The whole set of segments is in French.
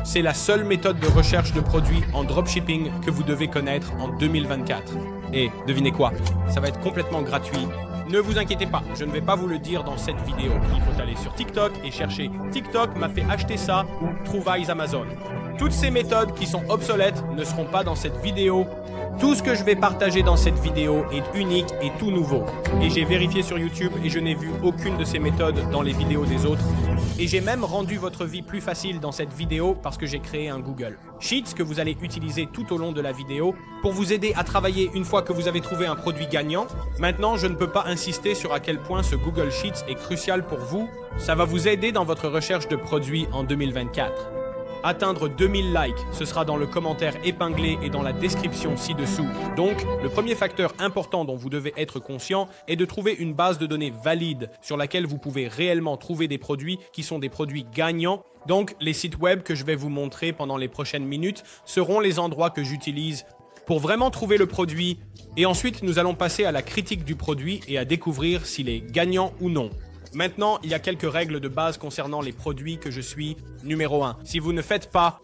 c'est la seule méthode de recherche de produits en dropshipping que vous devez connaître en 2024. Et devinez quoi? Ça va être complètement gratuit. Ne vous inquiétez pas, je ne vais pas vous le dire dans cette vidéo. Il faut aller sur TikTok et chercher « TikTok m'a fait acheter ça » ou « Trouvailles Amazon ». Toutes ces méthodes qui sont obsolètes ne seront pas dans cette vidéo. Tout ce que je vais partager dans cette vidéo est unique et tout nouveau. Et j'ai vérifié sur YouTube et je n'ai vu aucune de ces méthodes dans les vidéos des autres. Et j'ai même rendu votre vie plus facile dans cette vidéo parce que j'ai créé un Google Sheets que vous allez utiliser tout au long de la vidéo pour vous aider à travailler une fois que vous avez trouvé un produit gagnant. Maintenant, je ne peux pas insister sur à quel point ce Google Sheets est crucial pour vous. Ça va vous aider dans votre recherche de produits en 2024. Atteindre 2000 likes, ce sera dans le commentaire épinglé et dans la description ci-dessous. Donc, le premier facteur important dont vous devez être conscient est de trouver une base de données valide sur laquelle vous pouvez réellement trouver des produits qui sont des produits gagnants. Donc, les sites web que je vais vous montrer pendant les prochaines minutes seront les endroits que j'utilise pour vraiment trouver le produit. Et ensuite, nous allons passer à la critique du produit et à découvrir s'il est gagnant ou non. Maintenant, il y a quelques règles de base concernant les produits que je suis. Numéro 1, si vous ne faites pas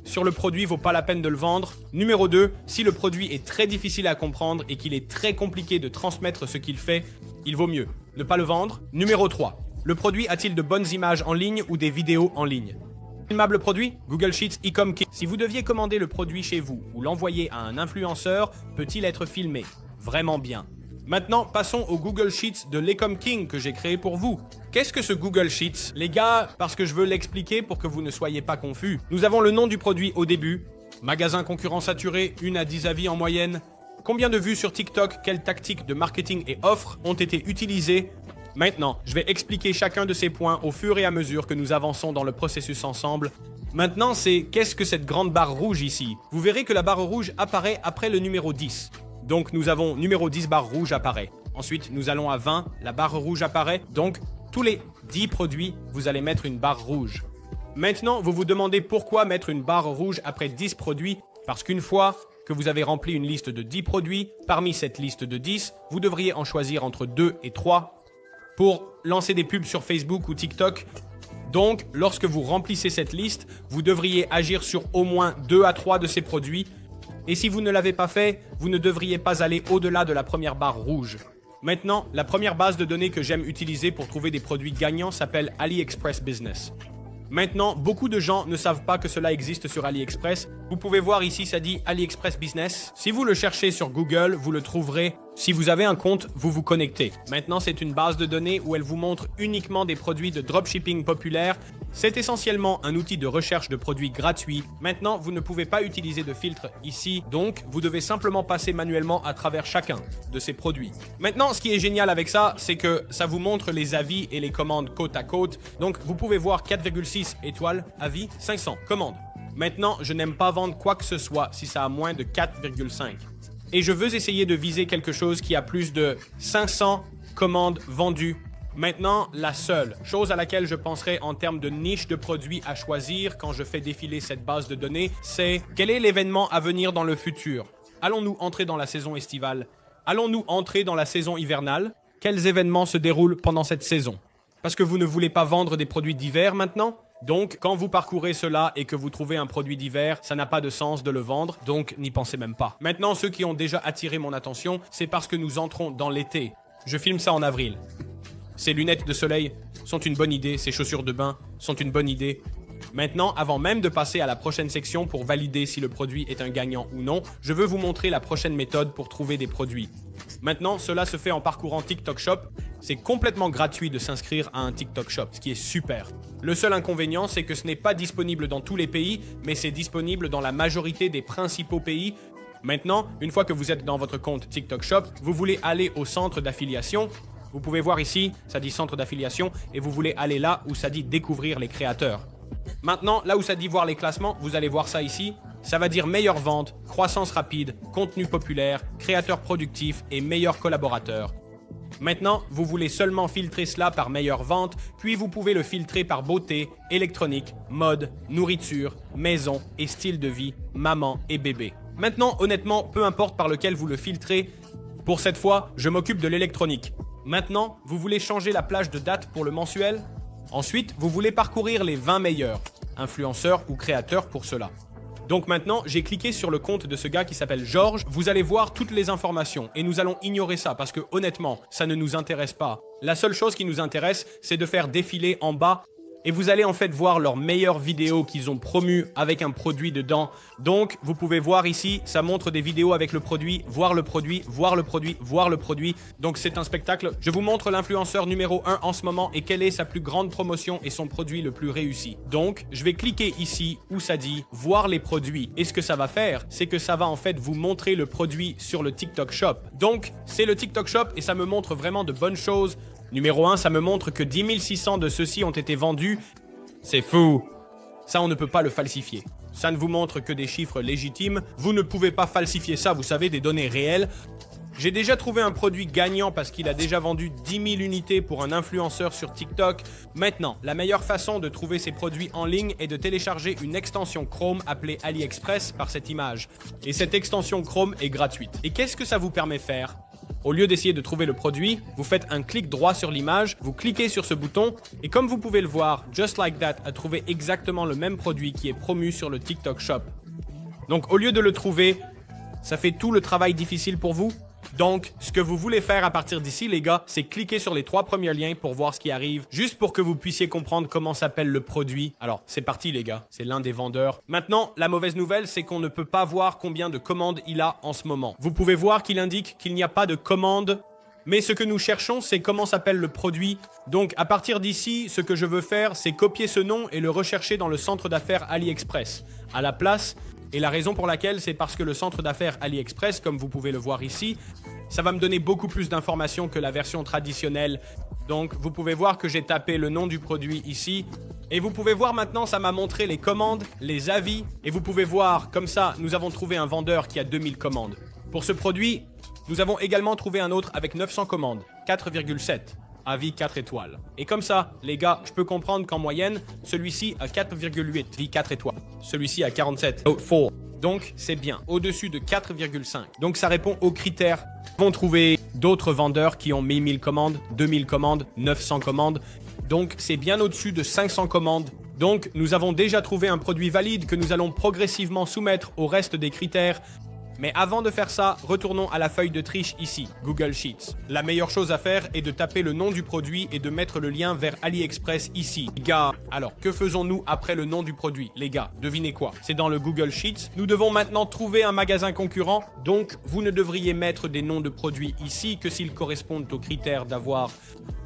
sur le produit, vaut pas la peine de le vendre. Numéro 2, si le produit est très difficile à comprendre et qu'il est très compliqué de transmettre ce qu'il fait, il vaut mieux ne pas le vendre. Numéro 3, le produit a-t-il de bonnes images en ligne ou des vidéos en ligne? Filmable produit, Google Sheets, Ecom King. Si vous deviez commander le produit chez vous ou l'envoyer à un influenceur, peut-il être filmé? Vraiment bien. Maintenant, passons au Google Sheets de l'Ecom King que j'ai créé pour vous. Qu'est-ce que ce Google Sheets? Les gars, parce que je veux l'expliquer pour que vous ne soyez pas confus. Nous avons le nom du produit au début, magasin concurrent saturé, 1 à 10 avis en moyenne, combien de vues sur TikTok, quelles tactiques de marketing et offres ont été utilisées. Maintenant, je vais expliquer chacun de ces points au fur et à mesure que nous avançons dans le processus ensemble. Maintenant, c'est qu'est-ce que cette grande barre rouge ici? Vous verrez que la barre rouge apparaît après le numéro 10. Donc, nous avons numéro 10, barre rouge apparaît. Ensuite, nous allons à 20, la barre rouge apparaît. Donc, tous les 10 produits, vous allez mettre une barre rouge. Maintenant, vous vous demandez pourquoi mettre une barre rouge après 10 produits. Parce qu'une fois que vous avez rempli une liste de 10 produits, parmi cette liste de 10, vous devriez en choisir entre 2 et 3 pour lancer des pubs sur Facebook ou TikTok. Donc, lorsque vous remplissez cette liste, vous devriez agir sur au moins 2 à 3 de ces produits. Et si vous ne l'avez pas fait, vous ne devriez pas aller au-delà de la première barre rouge. Maintenant, la première base de données que j'aime utiliser pour trouver des produits gagnants s'appelle AliExpress Business. Maintenant, beaucoup de gens ne savent pas que cela existe sur AliExpress. Vous pouvez voir ici, ça dit AliExpress Business. Si vous le cherchez sur Google, vous le trouverez. Si vous avez un compte, vous vous connectez. Maintenant, c'est une base de données où elle vous montre uniquement des produits de dropshipping populaires. C'est essentiellement un outil de recherche de produits gratuits. Maintenant, vous ne pouvez pas utiliser de filtre ici, donc vous devez simplement passer manuellement à travers chacun de ces produits. Maintenant, ce qui est génial avec ça, c'est que ça vous montre les avis et les commandes côte à côte. Donc, vous pouvez voir 4,6 étoiles, avis, 500 commandes. Maintenant, je n'aime pas vendre quoi que ce soit si ça a moins de 4,5. Et je veux essayer de viser quelque chose qui a plus de 500 commandes vendues. Maintenant, la seule chose à laquelle je penserai en termes de niche de produits à choisir quand je fais défiler cette base de données, c'est quel est l'événement à venir dans le futur? Allons-nous entrer dans la saison estivale? Allons-nous entrer dans la saison hivernale? Quels événements se déroulent pendant cette saison? Parce que vous ne voulez pas vendre des produits d'hiver maintenant? Donc, quand vous parcourez cela et que vous trouvez un produit d'hiver, ça n'a pas de sens de le vendre, donc n'y pensez même pas. Maintenant, ceux qui ont déjà attiré mon attention, c'est parce que nous entrons dans l'été. Je filme ça en avril. Ces lunettes de soleil sont une bonne idée, ces chaussures de bain sont une bonne idée. Maintenant, avant même de passer à la prochaine section pour valider si le produit est un gagnant ou non, je veux vous montrer la prochaine méthode pour trouver des produits. Maintenant, cela se fait en parcourant TikTok Shop. C'est complètement gratuit de s'inscrire à un TikTok Shop, ce qui est super. Le seul inconvénient, c'est que ce n'est pas disponible dans tous les pays, mais c'est disponible dans la majorité des principaux pays. Maintenant, une fois que vous êtes dans votre compte TikTok Shop, vous voulez aller au centre d'affiliation. Vous pouvez voir ici, ça dit centre d'affiliation, et vous voulez aller là où ça dit découvrir les créateurs. Maintenant, là où ça dit voir les classements, vous allez voir ça ici. Ça va dire meilleure vente, croissance rapide, contenu populaire, créateur productif et meilleur collaborateur. Maintenant, vous voulez seulement filtrer cela par meilleure vente, puis vous pouvez le filtrer par beauté, électronique, mode, nourriture, maison et style de vie, maman et bébé. Maintenant, honnêtement, peu importe par lequel vous le filtrez, pour cette fois, je m'occupe de l'électronique. Maintenant, vous voulez changer la plage de date pour le mensuel? Ensuite, vous voulez parcourir les 20 meilleurs. influenceur ou créateur pour cela. Donc maintenant, j'ai cliqué sur le compte de ce gars qui s'appelle Georges. Vous allez voir toutes les informations et nous allons ignorer ça parce que honnêtement, ça ne nous intéresse pas. La seule chose qui nous intéresse, c'est de faire défiler en bas et vous allez en fait voir leurs meilleures vidéos qu'ils ont promues avec un produit dedans. Donc, vous pouvez voir ici, ça montre des vidéos avec le produit, voir le produit, voir le produit, voir le produit. Donc, c'est un spectacle. Je vous montre l'influenceur numéro 1 en ce moment et quelle est sa plus grande promotion et son produit le plus réussi. Donc, je vais cliquer ici où ça dit « Voir les produits ». Et ce que ça va faire, c'est que ça va en fait vous montrer le produit sur le TikTok Shop. Donc, c'est le TikTok Shop et ça me montre vraiment de bonnes choses. Numéro 1, ça me montre que 10 600 de ceux-ci ont été vendus. C'est fou. Ça, on ne peut pas le falsifier. Ça ne vous montre que des chiffres légitimes. Vous ne pouvez pas falsifier ça, vous savez, des données réelles. J'ai déjà trouvé un produit gagnant parce qu'il a déjà vendu 10 000 unités pour un influenceur sur TikTok. Maintenant, la meilleure façon de trouver ces produits en ligne est de télécharger une extension Chrome appelée AliExpress par cette image. Et cette extension Chrome est gratuite. Et qu'est-ce que ça vous permet de faire ? Au lieu d'essayer de trouver le produit, vous faites un clic droit sur l'image, vous cliquez sur ce bouton et comme vous pouvez le voir, Just Like That a trouvé exactement le même produit qui est promu sur le TikTok Shop. Donc au lieu de le trouver, ça fait tout le travail difficile pour vous. Donc, ce que vous voulez faire à partir d'ici, les gars, c'est cliquer sur les 3 premiers liens pour voir ce qui arrive, juste pour que vous puissiez comprendre comment s'appelle le produit. Alors, c'est parti, les gars. C'est l'un des vendeurs. Maintenant, la mauvaise nouvelle, c'est qu'on ne peut pas voir combien de commandes il a en ce moment. Vous pouvez voir qu'il indique qu'il n'y a pas de commande. Mais ce que nous cherchons, c'est comment s'appelle le produit. Donc, à partir d'ici, ce que je veux faire, c'est copier ce nom et le rechercher dans le centre d'affaires AliExpress. À la place... Et la raison pour laquelle, c'est parce que le centre d'affaires AliExpress, comme vous pouvez le voir ici, ça va me donner beaucoup plus d'informations que la version traditionnelle. Donc, vous pouvez voir que j'ai tapé le nom du produit ici. Et vous pouvez voir maintenant, ça m'a montré les commandes, les avis. Et vous pouvez voir, comme ça, nous avons trouvé un vendeur qui a 2000 commandes. Pour ce produit, nous avons également trouvé un autre avec 900 commandes, 4,7. Avis 4 étoiles. Et comme ça, les gars, je peux comprendre qu'en moyenne, celui-ci a 4,8, vie 4 étoiles. Celui-ci a 47, 4. Donc, c'est bien, au-dessus de 4,5. Donc, ça répond aux critères. Ils vont trouver d'autres vendeurs qui ont 1000 commandes, 2000 commandes, 900 commandes. Donc, c'est bien au-dessus de 500 commandes. Donc, nous avons déjà trouvé un produit valide que nous allons progressivement soumettre au reste des critères. Mais avant de faire ça, retournons à la feuille de triche ici, Google Sheets. La meilleure chose à faire est de taper le nom du produit et de mettre le lien vers AliExpress ici. Les gars, alors que faisons-nous après le nom du produit? Les gars, devinez quoi? C'est dans le Google Sheets. Nous devons maintenant trouver un magasin concurrent. Donc, vous ne devriez mettre des noms de produits ici que s'ils correspondent aux critères d'avoir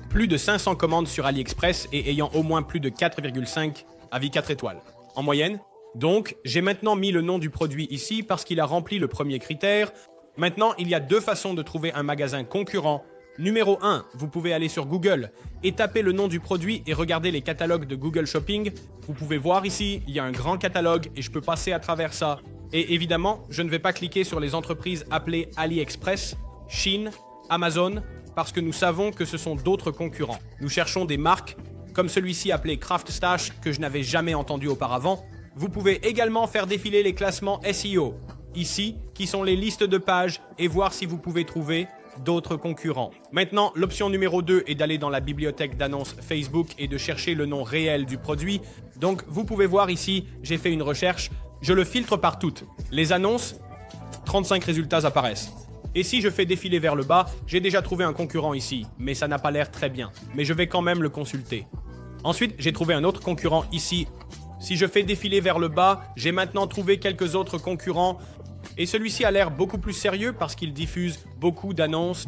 plus de 500 commandes sur AliExpress et ayant au moins plus de 4,5 avis 4 étoiles. En moyenne. Donc, j'ai maintenant mis le nom du produit ici parce qu'il a rempli le premier critère. Maintenant, il y a 2 façons de trouver un magasin concurrent. Numéro 1, vous pouvez aller sur Google et taper le nom du produit et regarder les catalogues de Google Shopping. Vous pouvez voir ici, il y a un grand catalogue et je peux passer à travers ça. Et évidemment, je ne vais pas cliquer sur les entreprises appelées AliExpress, Chine, Amazon, parce que nous savons que ce sont d'autres concurrents. Nous cherchons des marques comme celui-ci appelé Craft Stash que je n'avais jamais entendu auparavant. Vous pouvez également faire défiler les classements SEO, ici, qui sont les listes de pages, et voir si vous pouvez trouver d'autres concurrents. Maintenant, l'option numéro 2 est d'aller dans la bibliothèque d'annonces Facebook et de chercher le nom réel du produit. Donc, vous pouvez voir ici, j'ai fait une recherche, je le filtre par toutes. Les annonces, 35 résultats apparaissent. Et si je fais défiler vers le bas, j'ai déjà trouvé un concurrent ici, mais ça n'a pas l'air très bien. Mais je vais quand même le consulter. Ensuite, j'ai trouvé un autre concurrent ici. Si je fais défiler vers le bas, j'ai maintenant trouvé quelques autres concurrents. Et celui-ci a l'air beaucoup plus sérieux parce qu'il diffuse beaucoup d'annonces.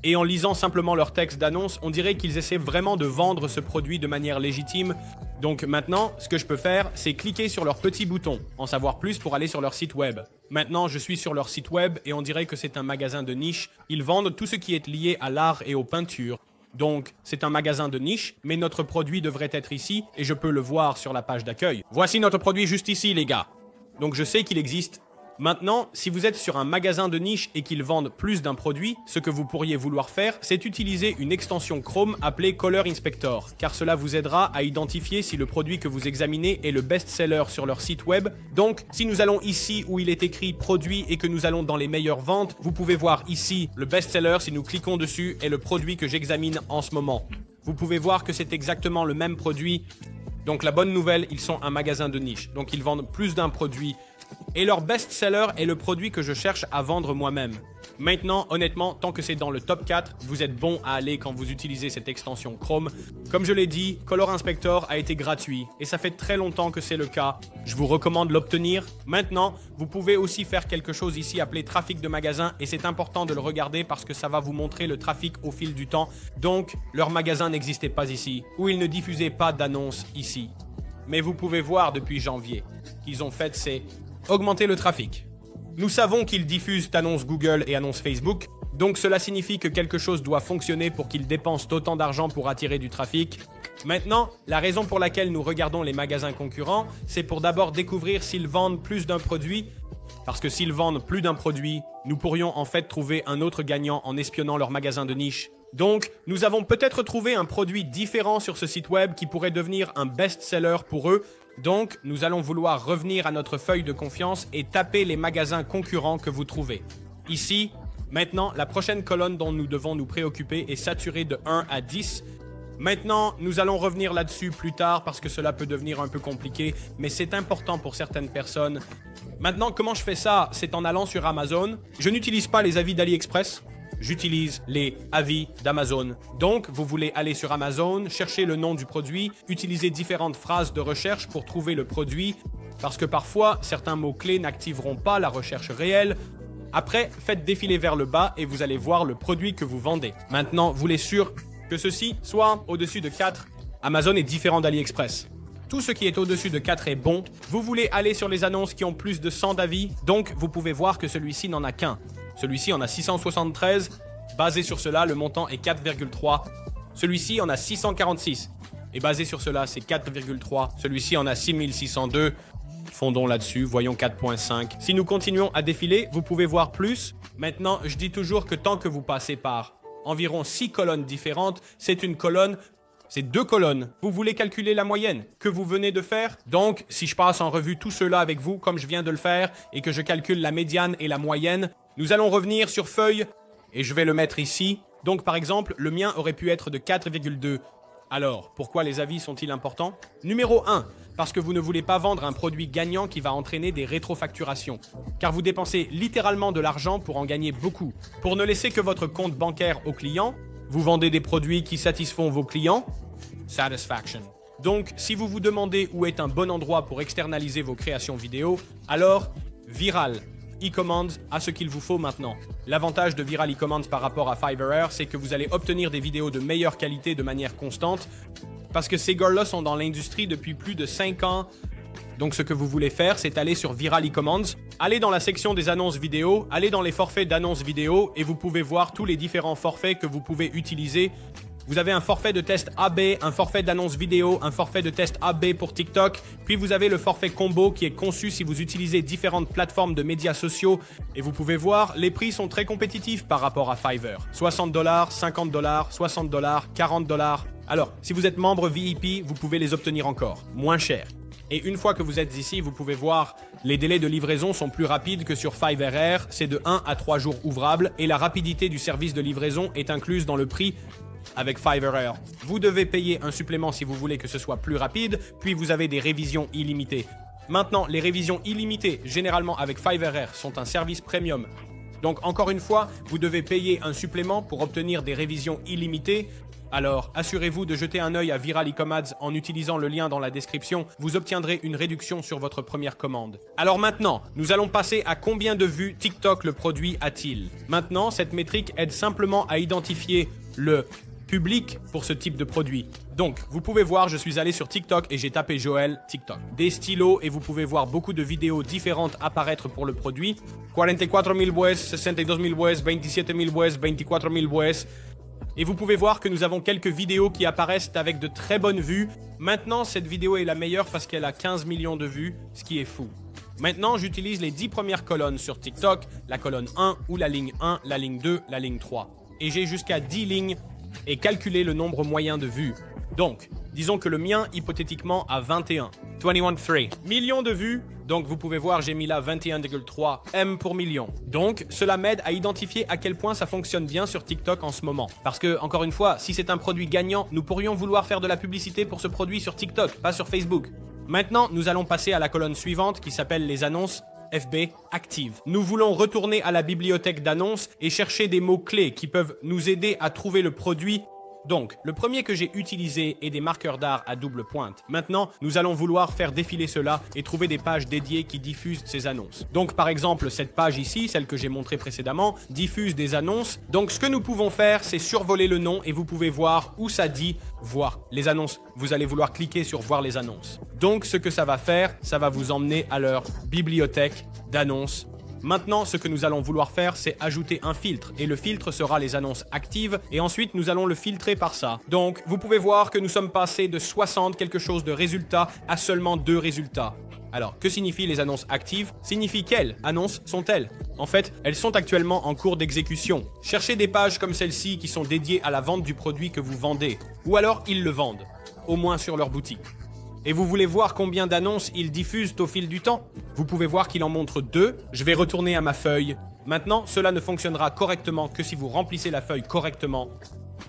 Et en lisant simplement leur texte d'annonce, on dirait qu'ils essaient vraiment de vendre ce produit de manière légitime. Donc maintenant, ce que je peux faire, c'est cliquer sur leur petit bouton, en savoir plus pour aller sur leur site web. Maintenant, je suis sur leur site web et on dirait que c'est un magasin de niche. Ils vendent tout ce qui est lié à l'art et aux peintures. Donc, c'est un magasin de niche, mais notre produit devrait être ici et je peux le voir sur la page d'accueil. Voici notre produit juste ici, les gars. Donc, je sais qu'il existe. Maintenant, si vous êtes sur un magasin de niche et qu'ils vendent plus d'un produit, ce que vous pourriez vouloir faire, c'est utiliser une extension Chrome appelée Color Inspector, car cela vous aidera à identifier si le produit que vous examinez est le best-seller sur leur site web. Donc, si nous allons ici où il est écrit produit et que nous allons dans les meilleures ventes, vous pouvez voir ici le best-seller, si nous cliquons dessus, est le produit que j'examine en ce moment. Vous pouvez voir que c'est exactement le même produit. Donc la bonne nouvelle, ils sont un magasin de niche. Donc ils vendent plus d'un produit. Et leur best-seller est le produit que je cherche à vendre moi-même. Maintenant, honnêtement, tant que c'est dans le top 4, vous êtes bon à aller quand vous utilisez cette extension Chrome. Comme je l'ai dit, Color Inspector a été gratuit et ça fait très longtemps que c'est le cas. Je vous recommande l'obtenir. Maintenant, vous pouvez aussi faire quelque chose ici appelé trafic de magasin et c'est important de le regarder parce que ça va vous montrer le trafic au fil du temps. Donc, leur magasin n'existait pas ici ou ils ne diffusaient pas d'annonces ici. Mais vous pouvez voir depuis janvier qu'ils ont fait, c'est augmenter le trafic. Nous savons qu'ils diffusent annonces Google et annonces Facebook, donc cela signifie que quelque chose doit fonctionner pour qu'ils dépensent autant d'argent pour attirer du trafic. Maintenant, la raison pour laquelle nous regardons les magasins concurrents, c'est pour d'abord découvrir s'ils vendent plus d'un produit, parce que s'ils vendent plus d'un produit, nous pourrions en fait trouver un autre gagnant en espionnant leur magasin de niche. Donc, nous avons peut-être trouvé un produit différent sur ce site web qui pourrait devenir un best-seller pour eux. Donc, nous allons vouloir revenir à notre feuille de confiance et taper les magasins concurrents que vous trouvez. Ici, maintenant, la prochaine colonne dont nous devons nous préoccuper est saturée de 1 à 10. Maintenant, nous allons revenir là-dessus plus tard parce que cela peut devenir un peu compliqué, mais c'est important pour certaines personnes. Maintenant, comment je fais ça? C'est en allant sur Amazon. Je n'utilise pas les avis d'AliExpress. J'utilise les avis d'Amazon. Donc, vous voulez aller sur Amazon, chercher le nom du produit, utiliser différentes phrases de recherche pour trouver le produit, parce que parfois, certains mots-clés n'activeront pas la recherche réelle. Après, faites défiler vers le bas et vous allez voir le produit que vous vendez. Maintenant, voulez sûr que ceci soit au-dessus de 4. Amazon est différent d'AliExpress. Tout ce qui est au-dessus de 4 est bon. Vous voulez aller sur les annonces qui ont plus de 100 d'avis, donc vous pouvez voir que celui-ci n'en a qu'un. Celui-ci en a 673. Basé sur cela, le montant est 4,3. Celui-ci en a 646. Et basé sur cela, c'est 4,3. Celui-ci en a 6602. Fondons là-dessus, voyons 4,5. Si nous continuons à défiler, vous pouvez voir plus. Maintenant, je dis toujours que tant que vous passez par environ 6 colonnes différentes, c'est une colonne, c'est 2 colonnes. Vous voulez calculer la moyenne que vous venez de faire? Donc, si je passe en revue tout cela avec vous, comme je viens de le faire, et que je calcule la médiane et la moyenne, nous allons revenir sur feuille, et je vais le mettre ici. Donc, par exemple, le mien aurait pu être de 4,2. Alors, pourquoi les avis sont-ils importants? Numéro 1, parce que vous ne voulez pas vendre un produit gagnant qui va entraîner des rétrofacturations. Car vous dépensez littéralement de l'argent pour en gagner beaucoup. Pour ne laisser que votre compte bancaire aux clients, vous vendez des produits qui satisfont vos clients. Satisfaction. Donc, si vous vous demandez où est un bon endroit pour externaliser vos créations vidéo, alors, Viral e-commerce a ce qu'il vous faut maintenant. L'avantage de Viral e-commerce par rapport à Fiverr, c'est que vous allez obtenir des vidéos de meilleure qualité de manière constante parce que ces gars-là sont dans l'industrie depuis plus de 5 ans. Donc ce que vous voulez faire, c'est aller sur Viral e-commerce, aller dans la section des annonces vidéo, aller dans les forfaits d'annonces vidéo et vous pouvez voir tous les différents forfaits que vous pouvez utiliser. Vous avez un forfait de test AB, un forfait d'annonce vidéo, un forfait de test AB pour TikTok, puis vous avez le forfait combo qui est conçu si vous utilisez différentes plateformes de médias sociaux. Et vous pouvez voir, les prix sont très compétitifs par rapport à Fiverr. $60, $50, $60, $40. Alors, si vous êtes membre VIP, vous pouvez les obtenir encore, moins cher. Et une fois que vous êtes ici, vous pouvez voir, les délais de livraison sont plus rapides que sur Fiverr, c'est de 1 à 3 jours ouvrables et la rapidité du service de livraison est incluse dans le prix avec Fiverr. Vous devez payer un supplément si vous voulez que ce soit plus rapide, puis vous avez des révisions illimitées. Maintenant, les révisions illimitées, généralement avec Fiverr, sont un service premium. Donc encore une fois, vous devez payer un supplément pour obtenir des révisions illimitées. Alors, assurez-vous de jeter un œil à Viral e-commerce en utilisant le lien dans la description. Vous obtiendrez une réduction sur votre première commande. Alors maintenant, nous allons passer à combien de vues TikTok le produit a-t-il. Maintenant, cette métrique aide simplement à identifier le public pour ce type de produit. Donc, vous pouvez voir, je suis allé sur TikTok et j'ai tapé Joël TikTok. Des stylos et vous pouvez voir beaucoup de vidéos différentes apparaître pour le produit. 44,000 vues, 62,000 vues, 27,000 vues, 24,000 vues. Et vous pouvez voir que nous avons quelques vidéos qui apparaissent avec de très bonnes vues. Maintenant, cette vidéo est la meilleure parce qu'elle a 15 millions de vues, ce qui est fou. Maintenant, j'utilise les 10 premières colonnes sur TikTok, la colonne 1 ou la ligne 1, la ligne 2, la ligne 3. Et j'ai jusqu'à 10 lignes et calculer le nombre moyen de vues. Donc, Disons que le mien, hypothétiquement, a 21. 21.3. Millions de vues. Donc vous pouvez voir, j'ai mis là 21,3 M pour million. Donc cela m'aide à identifier à quel point ça fonctionne bien sur TikTok en ce moment. Parce que, encore une fois, si c'est un produit gagnant, nous pourrions vouloir faire de la publicité pour ce produit sur TikTok, pas sur Facebook. Maintenant, nous allons passer à la colonne suivante qui s'appelle les annonces FB actives. Nous voulons retourner à la bibliothèque d'annonces et chercher des mots-clés qui peuvent nous aider à trouver le produit. Donc, le premier que j'ai utilisé est des marqueurs d'art à double pointe. Maintenant, nous allons vouloir faire défiler cela et trouver des pages dédiées qui diffusent ces annonces. Donc, par exemple, cette page ici, celle que j'ai montrée précédemment, diffuse des annonces. Donc, ce que nous pouvons faire, c'est survoler le nom et vous pouvez voir où ça dit « Voir les annonces ». Vous allez vouloir cliquer sur « Voir les annonces ». Donc, ce que ça va faire, ça va vous emmener à leur bibliothèque d'annonces. Maintenant, ce que nous allons vouloir faire, c'est ajouter un filtre. Et le filtre sera les annonces actives. Et ensuite, nous allons le filtrer par ça. Donc, vous pouvez voir que nous sommes passés de 60 quelque chose de résultats à seulement 2 résultats. Alors, que signifient les annonces actives? Signifie quelles annonces sont-elles? En fait, elles sont actuellement en cours d'exécution. Cherchez des pages comme celle-ci qui sont dédiées à la vente du produit que vous vendez. Ou alors, ils le vendent. Au moins sur leur boutique. Et vous voulez voir combien d'annonces ils diffusent au fil du temps? Vous pouvez voir qu'il en montre 2. Je vais retourner à ma feuille. Maintenant, cela ne fonctionnera correctement que si vous remplissez la feuille correctement.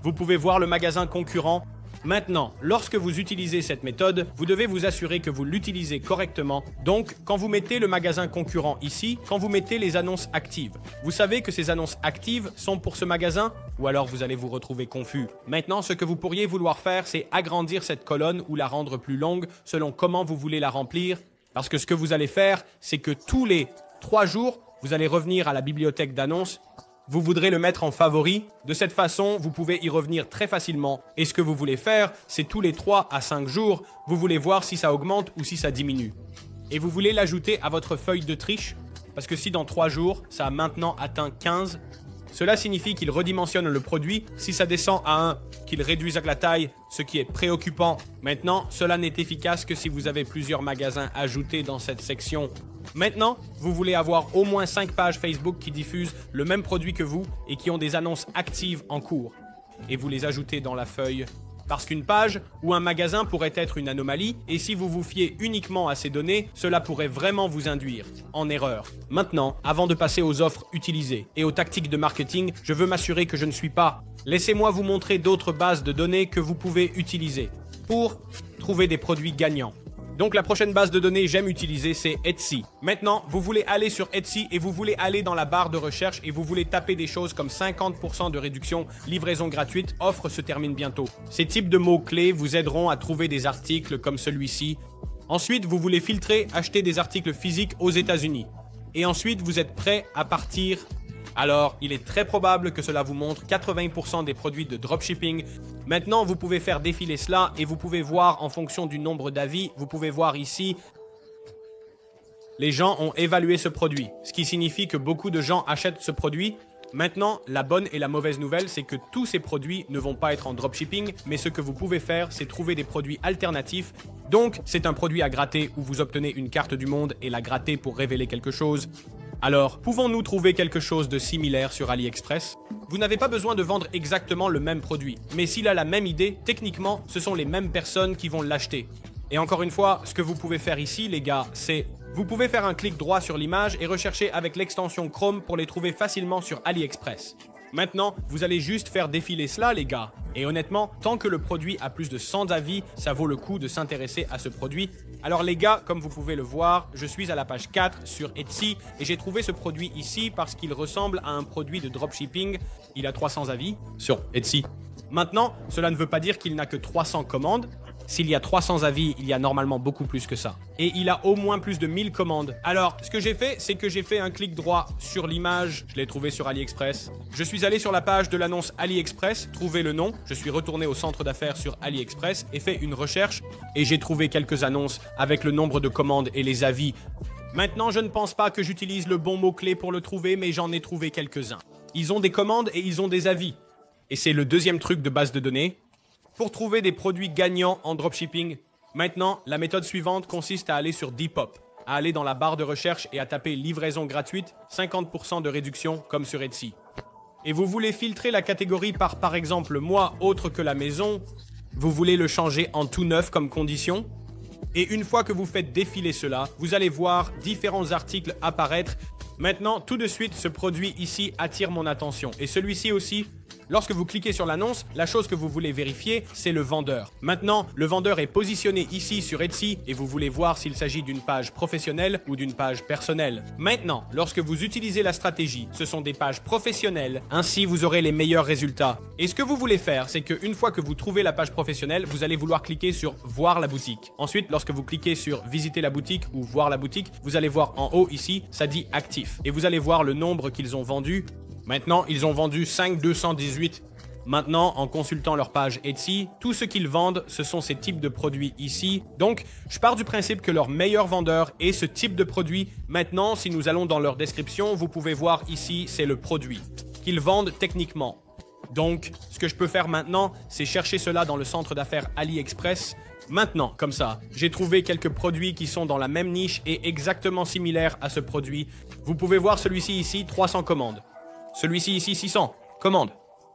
Vous pouvez voir le magasin concurrent. Maintenant, lorsque vous utilisez cette méthode, vous devez vous assurer que vous l'utilisez correctement. Donc, quand vous mettez le magasin concurrent ici, quand vous mettez les annonces actives, vous savez que ces annonces actives sont pour ce magasin? Ou alors vous allez vous retrouver confus. Maintenant, ce que vous pourriez vouloir faire, c'est agrandir cette colonne ou la rendre plus longue selon comment vous voulez la remplir. Parce que ce que vous allez faire, c'est que tous les 3 jours, vous allez revenir à la bibliothèque d'annonces. Vous voudrez le mettre en favori. De cette façon, vous pouvez y revenir très facilement. Et ce que vous voulez faire, c'est tous les 3 à 5 jours, vous voulez voir si ça augmente ou si ça diminue. Et vous voulez l'ajouter à votre feuille de triche. Parce que si dans 3 jours, ça a maintenant atteint 15, cela signifie qu'il redimensionne le produit. Si ça descend à 1, qu'il réduise la taille, ce qui est préoccupant. Maintenant, cela n'est efficace que si vous avez plusieurs magasins ajoutés dans cette section. Maintenant, vous voulez avoir au moins 5 pages Facebook qui diffusent le même produit que vous et qui ont des annonces actives en cours. Et vous les ajoutez dans la feuille. Parce qu'une page ou un magasin pourrait être une anomalie et si vous vous fiez uniquement à ces données, cela pourrait vraiment vous induire en erreur. Maintenant, avant de passer aux offres utilisées et aux tactiques de marketing, je veux m'assurer que je ne suis pas. Laissez-moi vous montrer d'autres bases de données que vous pouvez utiliser pour trouver des produits gagnants. Donc la prochaine base de données j'aime utiliser, c'est Etsy. Maintenant, vous voulez aller sur Etsy et vous voulez aller dans la barre de recherche et vous voulez taper des choses comme 50% de réduction, livraison gratuite, offre se termine bientôt. Ces types de mots-clés vous aideront à trouver des articles comme celui-ci. Ensuite, vous voulez filtrer, acheter des articles physiques aux États-Unis. Et ensuite, vous êtes prêt à partir. Alors, il est très probable que cela vous montre 80% des produits de dropshipping. Maintenant, vous pouvez faire défiler cela et vous pouvez voir en fonction du nombre d'avis, vous pouvez voir ici, les gens ont évalué ce produit, ce qui signifie que beaucoup de gens achètent ce produit. Maintenant, la bonne et la mauvaise nouvelle, c'est que tous ces produits ne vont pas être en dropshipping, mais ce que vous pouvez faire, c'est trouver des produits alternatifs. Donc, c'est un produit à gratter où vous obtenez une carte du monde et la gratter pour révéler quelque chose. Alors, pouvons-nous trouver quelque chose de similaire sur AliExpress? Vous n'avez pas besoin de vendre exactement le même produit, mais s'il a la même idée, techniquement, ce sont les mêmes personnes qui vont l'acheter. Et encore une fois, ce que vous pouvez faire ici, les gars, c'est... Vous pouvez faire un clic droit sur l'image et rechercher avec l'extension Chrome pour les trouver facilement sur AliExpress. Maintenant, vous allez juste faire défiler cela, les gars. Et honnêtement, tant que le produit a plus de 100 avis, ça vaut le coup de s'intéresser à ce produit. Alors les gars, comme vous pouvez le voir, je suis à la page 4 sur Etsy et j'ai trouvé ce produit ici parce qu'il ressemble à un produit de dropshipping. Il a 300 avis sur Etsy. Maintenant, cela ne veut pas dire qu'il n'a que 300 commandes. S'il y a 300 avis, il y a normalement beaucoup plus que ça. Et il a au moins plus de 1000 commandes. Alors, ce que j'ai fait, c'est que j'ai fait un clic droit sur l'image. Je l'ai trouvé sur AliExpress. Je suis allé sur la page de l'annonce AliExpress, trouvé le nom. Je suis retourné au centre d'affaires sur AliExpress et fait une recherche. Et j'ai trouvé quelques annonces avec le nombre de commandes et les avis. Maintenant, je ne pense pas que j'utilise le bon mot-clé pour le trouver, mais j'en ai trouvé quelques-uns. Ils ont des commandes et ils ont des avis. Et c'est le deuxième truc de base de données. Pour trouver des produits gagnants en dropshipping, maintenant, la méthode suivante consiste à aller sur Depop, à aller dans la barre de recherche et à taper livraison gratuite, 50% de réduction comme sur Etsy. Et vous voulez filtrer la catégorie par exemple, moi, autre que la maison. Vous voulez le changer en tout neuf comme condition? Et une fois que vous faites défiler cela, vous allez voir différents articles apparaître. Maintenant, tout de suite, ce produit ici attire mon attention. Et celui-ci aussi. Lorsque vous cliquez sur l'annonce, la chose que vous voulez vérifier, c'est le vendeur. Maintenant, le vendeur est positionné ici sur Etsy et vous voulez voir s'il s'agit d'une page professionnelle ou d'une page personnelle. Maintenant, lorsque vous utilisez la stratégie, ce sont des pages professionnelles, ainsi vous aurez les meilleurs résultats. Et ce que vous voulez faire, c'est qu'une fois que vous trouvez la page professionnelle, vous allez vouloir cliquer sur voir la boutique. Ensuite, lorsque vous cliquez sur visiter la boutique ou voir la boutique, vous allez voir en haut ici, ça dit actif. Et vous allez voir le nombre qu'ils ont vendu. Maintenant, ils ont vendu 5,218. Maintenant, en consultant leur page Etsy, tout ce qu'ils vendent, ce sont ces types de produits ici. Donc, je pars du principe que leur meilleur vendeur est ce type de produit. Maintenant, si nous allons dans leur description, vous pouvez voir ici, c'est le produit qu'ils vendent techniquement. Donc, ce que je peux faire maintenant, c'est chercher cela dans le centre d'affaires AliExpress. Maintenant, comme ça, j'ai trouvé quelques produits qui sont dans la même niche et exactement similaires à ce produit. Vous pouvez voir celui-ci ici, 300 commandes. Celui-ci ici, 600 commandes.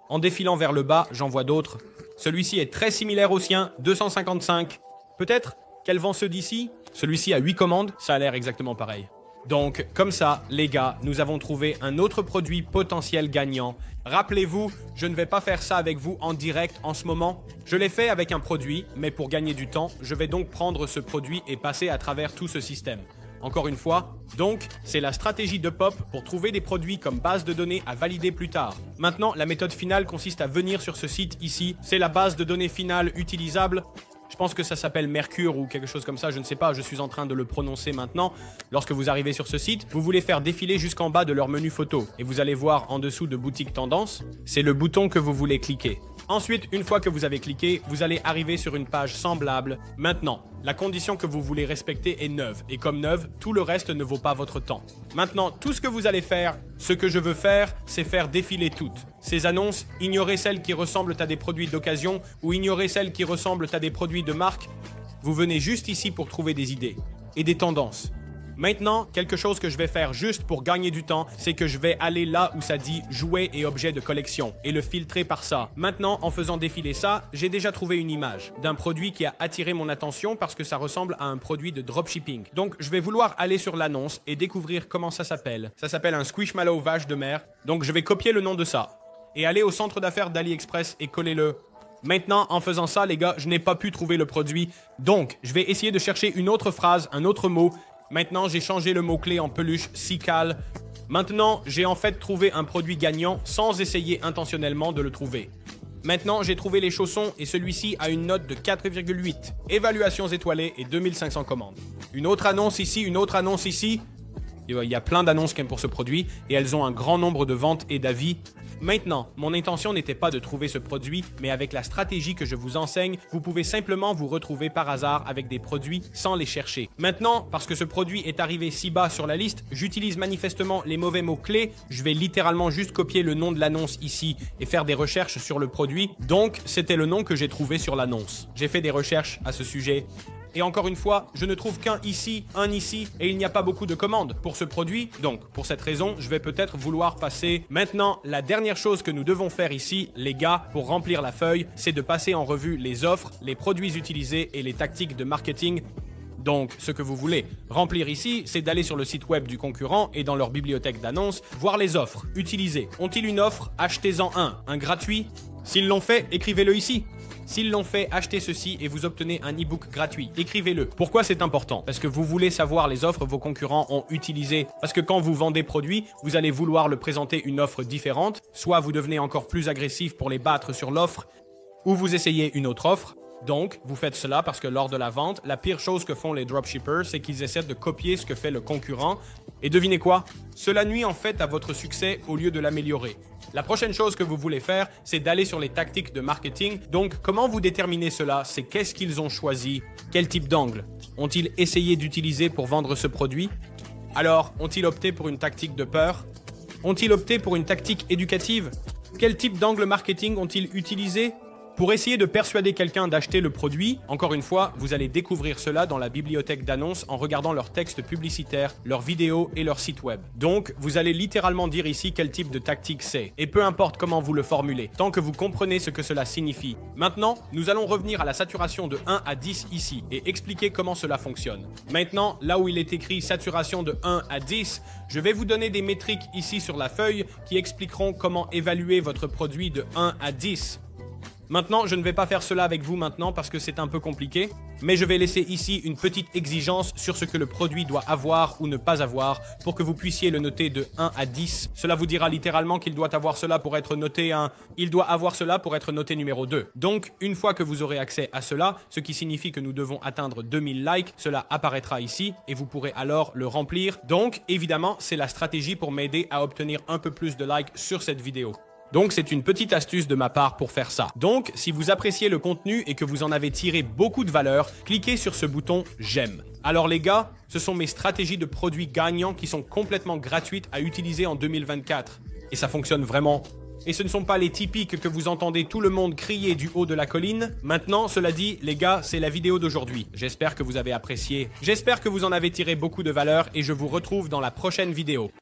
En défilant vers le bas, j'en vois d'autres. Celui-ci est très similaire au sien, 255. Peut-être qu'elle vend ceux d'ici. Celui-ci a 8 commandes, ça a l'air exactement pareil. Donc, comme ça, les gars, nous avons trouvé un autre produit potentiel gagnant. Rappelez-vous, je ne vais pas faire ça avec vous en direct en ce moment. Je l'ai fait avec un produit, mais pour gagner du temps, je vais donc prendre ce produit et passer à travers tout ce système. Encore une fois, donc, c'est la stratégie de Pop pour trouver des produits comme base de données à valider plus tard. Maintenant, la méthode finale consiste à venir sur ce site ici. C'est la base de données finale utilisable. Je pense que ça s'appelle Mercure ou quelque chose comme ça, je ne sais pas, je suis en train de le prononcer maintenant. Lorsque vous arrivez sur ce site, vous voulez faire défiler jusqu'en bas de leur menu photo. Et vous allez voir en dessous de boutique tendance, c'est le bouton que vous voulez cliquer. Ensuite, une fois que vous avez cliqué, vous allez arriver sur une page semblable. Maintenant, la condition que vous voulez respecter est neuve. Et comme neuve, tout le reste ne vaut pas votre temps. Maintenant, tout ce que vous allez faire, ce que je veux faire, c'est faire défiler toutes. Ces annonces, ignorez celles qui ressemblent à des produits d'occasion ou ignorez celles qui ressemblent à des produits de marque. Vous venez juste ici pour trouver des idées et des tendances. Maintenant, quelque chose que je vais faire juste pour gagner du temps, c'est que je vais aller là où ça dit jouets et objets de collection et le filtrer par ça. Maintenant, en faisant défiler ça, j'ai déjà trouvé une image d'un produit qui a attiré mon attention parce que ça ressemble à un produit de dropshipping. Donc, je vais vouloir aller sur l'annonce et découvrir comment ça s'appelle. Ça s'appelle un Squishmallow vache de mer. Donc, je vais copier le nom de ça et aller au centre d'affaires d'AliExpress et coller-le. Maintenant, en faisant ça, les gars, je n'ai pas pu trouver le produit. Donc, je vais essayer de chercher une autre phrase, un autre mot. Maintenant, j'ai changé le mot-clé en peluche Cical. Maintenant, j'ai en fait trouvé un produit gagnant sans essayer intentionnellement de le trouver. Maintenant, j'ai trouvé les chaussons et celui-ci a une note de 4,8. Évaluations étoilées et 2500 commandes. Une autre annonce ici, une autre annonce ici. Il y a plein d'annonces pour ce produit et elles ont un grand nombre de ventes et d'avis. Maintenant, mon intention n'était pas de trouver ce produit, mais avec la stratégie que je vous enseigne, vous pouvez simplement vous retrouver par hasard avec des produits sans les chercher. Maintenant, parce que ce produit est arrivé si bas sur la liste, j'utilise manifestement les mauvais mots-clés. Je vais littéralement juste copier le nom de l'annonce ici et faire des recherches sur le produit. Donc, c'était le nom que j'ai trouvé sur l'annonce. J'ai fait des recherches à ce sujet. Et encore une fois, je ne trouve qu'un ici, un ici, et il n'y a pas beaucoup de commandes pour ce produit. Donc, pour cette raison, je vais peut-être vouloir passer. Maintenant, la dernière chose que nous devons faire ici, les gars, pour remplir la feuille, c'est de passer en revue les offres, les produits utilisés et les tactiques de marketing. Donc, ce que vous voulez remplir ici, c'est d'aller sur le site web du concurrent et dans leur bibliothèque d'annonces, voir les offres utilisées. Ont-ils une offre? Achetez-en un gratuit. S'ils l'ont fait, écrivez-le ici. S'ils l'ont fait, achetez ceci et vous obtenez un e-book gratuit. Écrivez-le. Pourquoi c'est important? Parce que vous voulez savoir les offres que vos concurrents ont utilisées. Parce que quand vous vendez produit, vous allez vouloir le présenter une offre différente. Soit vous devenez encore plus agressif pour les battre sur l'offre, ou vous essayez une autre offre. Donc, vous faites cela parce que lors de la vente, la pire chose que font les dropshippers, c'est qu'ils essaient de copier ce que fait le concurrent. Et devinez quoi? Cela nuit en fait à votre succès au lieu de l'améliorer. La prochaine chose que vous voulez faire, c'est d'aller sur les tactiques de marketing. Donc, comment vous déterminez cela? C'est qu'est-ce qu'ils ont choisi? Quel type d'angle ont-ils essayé d'utiliser pour vendre ce produit? Alors, ont-ils opté pour une tactique de peur? Ont-ils opté pour une tactique éducative? Quel type d'angle marketing ont-ils utilisé? Pour essayer de persuader quelqu'un d'acheter le produit, encore une fois, vous allez découvrir cela dans la bibliothèque d'annonces en regardant leurs textes publicitaires, leurs vidéos et leur site web. Donc, vous allez littéralement dire ici quel type de tactique c'est, et peu importe comment vous le formulez, tant que vous comprenez ce que cela signifie. Maintenant, nous allons revenir à la saturation de 1 à 10 ici et expliquer comment cela fonctionne. Maintenant, là où il est écrit saturation de 1 à 10, je vais vous donner des métriques ici sur la feuille qui expliqueront comment évaluer votre produit de 1 à 10. Maintenant, je ne vais pas faire cela avec vous maintenant parce que c'est un peu compliqué, mais je vais laisser ici une petite exigence sur ce que le produit doit avoir ou ne pas avoir pour que vous puissiez le noter de 1 à 10. Cela vous dira littéralement qu'il doit avoir cela pour être noté 1. Il doit avoir cela pour être noté numéro 2. Donc, une fois que vous aurez accès à cela, ce qui signifie que nous devons atteindre 2000 likes, cela apparaîtra ici et vous pourrez alors le remplir. Donc, évidemment, c'est la stratégie pour m'aider à obtenir un peu plus de likes sur cette vidéo. Donc, c'est une petite astuce de ma part pour faire ça. Donc, si vous appréciez le contenu et que vous en avez tiré beaucoup de valeur, cliquez sur ce bouton « J'aime ». Alors les gars, ce sont mes stratégies de produits gagnants qui sont complètement gratuites à utiliser en 2024. Et ça fonctionne vraiment. Et ce ne sont pas les typiques que vous entendez tout le monde crier du haut de la colline. Maintenant, cela dit, les gars, c'est la vidéo d'aujourd'hui. J'espère que vous avez apprécié. J'espère que vous en avez tiré beaucoup de valeur et je vous retrouve dans la prochaine vidéo.